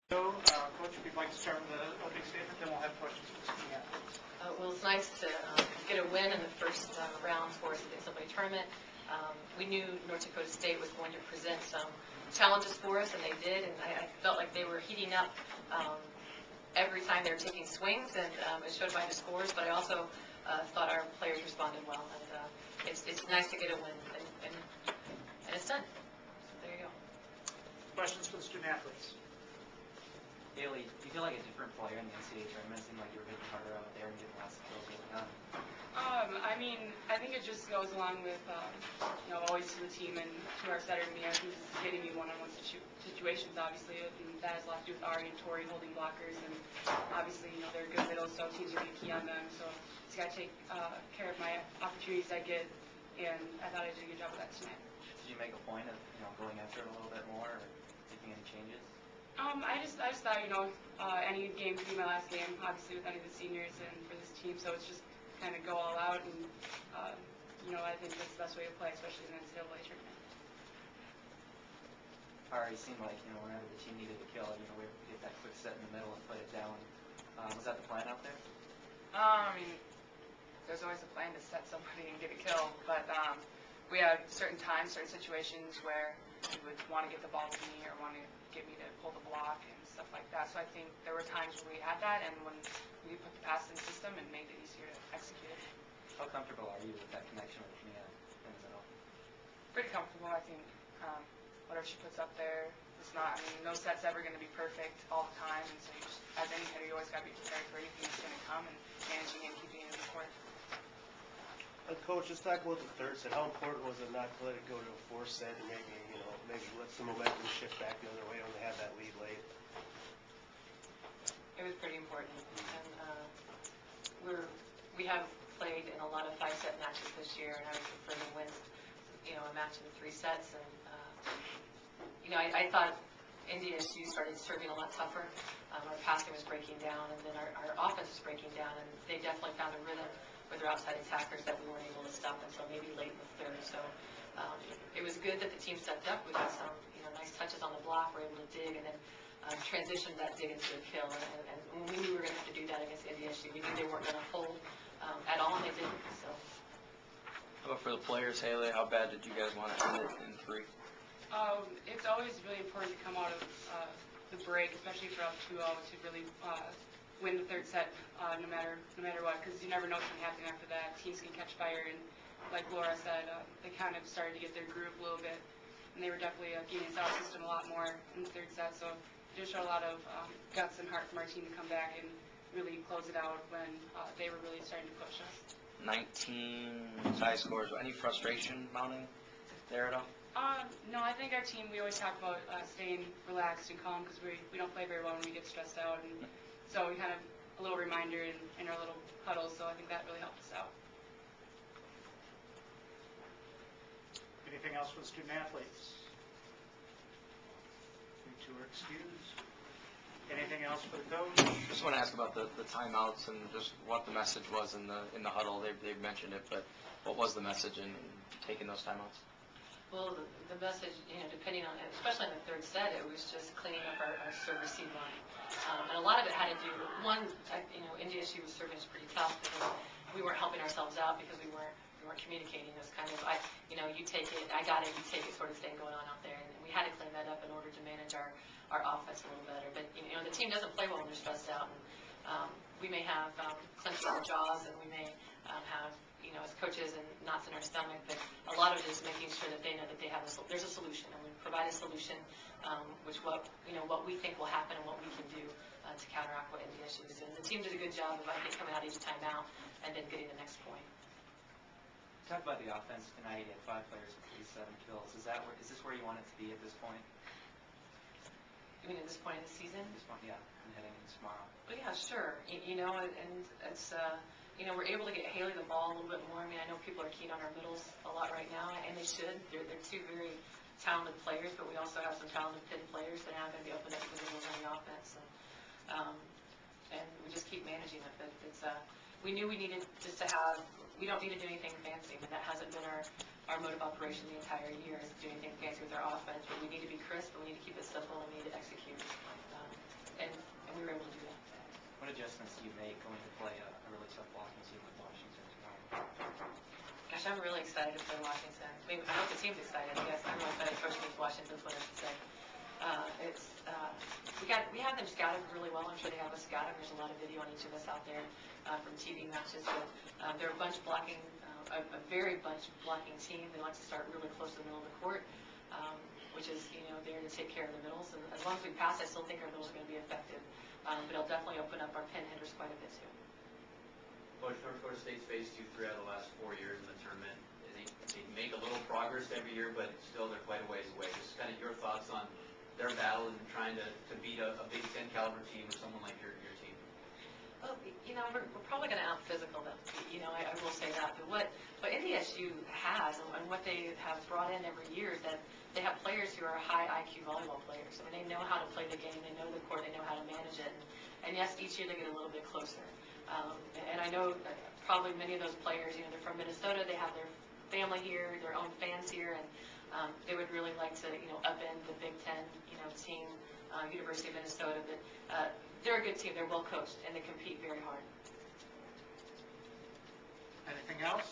So, Coach, if you'd like to start with a big statement, then we'll have questions for the student athletes. Well, it's nice to get a win in the first round for us in the NCAA tournament. We knew North Dakota State was going to present some challenges for us, and they did, and I felt like they were heating up every time they were taking swings, and it showed by the scores, but I also thought our players responded well, and it's nice to get a win, and it's done. So there you go. Questions for the student athletes? Haley, do you feel like a different player in the NCAA tournament? It seemed like you were hitting harder out there and getting lots of kills early on. I think it just goes along with, always to the team and to our setter Mia, who's hitting me one-on-one situations, obviously, and that has a lot to do with Ari and Tori holding blockers, and obviously, they're good middles, so teams are going to key on them, so just got to take care of my opportunities I get, and I thought I did a good job with that tonight. Did you make a point of, going after it a little bit more, or making any changes? I just thought, any game could be my last game, obviously with any of the seniors and for this team, so it's just kind of go all out, and, I think that's the best way to play, especially in the NCAA tournament. Already seemed like, whenever the team needed a kill, we were able to get that quick set in the middle and put it down. Was that the plan out there? There's always a plan to set somebody and get a kill, but we had certain times, certain situations where he would want to get the ball to me or want to get me to pull the block and stuff like that. So I think there were times when we had that, and when we put the pass in the system and made it easier to execute it. How comfortable are you with that connection with Mia in the middle? Pretty comfortable, I think. Whatever she puts up there, it's not. No set's ever going to be perfect all the time, and so you just, as any hitter, you always got to be prepared for anything that's going to come and managing and keeping it in the court. Coach, just talk about the third set. How important was it not to let it go to a fourth set and maybe let some momentum shift back the other way when they had that lead late? It was pretty important, and we have played in a lot of 5-set matches this year, and I would prefer to win, a match in 3 sets. And I thought NDSU started serving a lot tougher. Our passing was breaking down, and then our offense was breaking down, and they definitely found a rhythm with their outside attackers that we weren't able to stop until maybe late in the third. So it was good that the team stepped up. We got some nice touches on the block. We were able to dig, and then transitioned that dig into a kill. And we knew we were going to have to do that against NDSU. We knew they weren't going to hold at all, and they didn't. So. How about for the players, Haley? How bad did you guys want to end it in 3? It's always really important to come out of the break, especially for up 2-0, to really win the third set no matter what, because you never know what's going to happen after that. Teams can catch fire, and like Laura said, they kind of started to get their groove a little bit, and they were definitely getting us out of the system a lot more in the third set, so it just showed a lot of guts and heart from our team to come back and really close it out when they were really starting to push us. 19 tie scores. Any frustration mounting there at all? No, I think our team, we always talk about staying relaxed and calm because we don't play very well when we get stressed out, and so we kind of a little reminder in our little huddles, so I think that really helped us out. Anything else for the student athletes? You two are excused. Anything else for the coach? Just want to ask about the timeouts and just what the message was in the huddle. They've mentioned it, but what was the message in taking those timeouts? Well, the message, depending on, especially in the third set, it was just cleaning up our serve-receive line. And a lot of it had to do, one, NDSU was serving us pretty tough because we weren't helping ourselves out because we weren't communicating. It was kind of, you take it, I got it, you take it sort of thing going on out there. And we had to clean that up in order to manage our offense a little better. But, the team doesn't play well when they're stressed out. And we may have clenched our jaws, and we may have, as coaches, and knots in our stomach, but a lot of it is making sure that they know that there's a solution, and we provide a solution, which what we think will happen and what we can do to counteract what NDSU is doing. The team did a good job of, I think, coming out each time out and then getting the next point. Talk about the offense tonight. You had 5 players with 37 kills. Is this where you want it to be at this point? You mean at this point in the season? At this point, yeah, and heading into tomorrow. Well, yeah, sure. And it's we're able to get Haley the ball a little bit more. I mean, I know people are keen on our middles a lot right now, and they should. They're 2 very talented players, but we also have some talented pin players that are now going to be open up to the middles on the offense. And we just keep managing it. But we knew we needed just to have. We don't need to do anything fancy. I mean, that hasn't been our mode of operation the entire year, is to do anything fancy with our offense. But we need to be crisp, and we need to keep it simple, and we need to execute. tonight going to play a really tough blocking team like Washington? Gosh, I'm really excited to play Washington. I hope the team's excited. Yes, I'm really excited to coach against Washington, is what I should say. We have them scouted really well. I'm sure they have us scouted. There's a lot of video on each of us out there from TV matches. But they're a bunch blocking, a very bunch blocking team. They like to start really close to the middle of the court, which is there to take care of the middles. And as long as we pass, I still think our middles are going to be effective. But it'll definitely open up our pin hitters quite a bit too. Coach, North Dakota State's faced you 3 out of the last 4 years in the tournament. They make a little progress every year, but still they're quite a ways away. Just kind of your thoughts on their battle and trying to beat a Big Ten caliber team or someone like your team. Well, we're probably going to out-physical them. I will say that. But what NDSU has and what they have brought in every year is that they have players who are high IQ volleyball players. I mean, they know how to play the game. They know the court. They know how to manage it. And yes, each year they get a little bit closer. And I know probably many of those players, they're from Minnesota. They have their family here, their own fans here, and they would really like to, upend the Big Ten, team, University of Minnesota. But they're a good team. They're well coached, and they compete very hard. Anything else?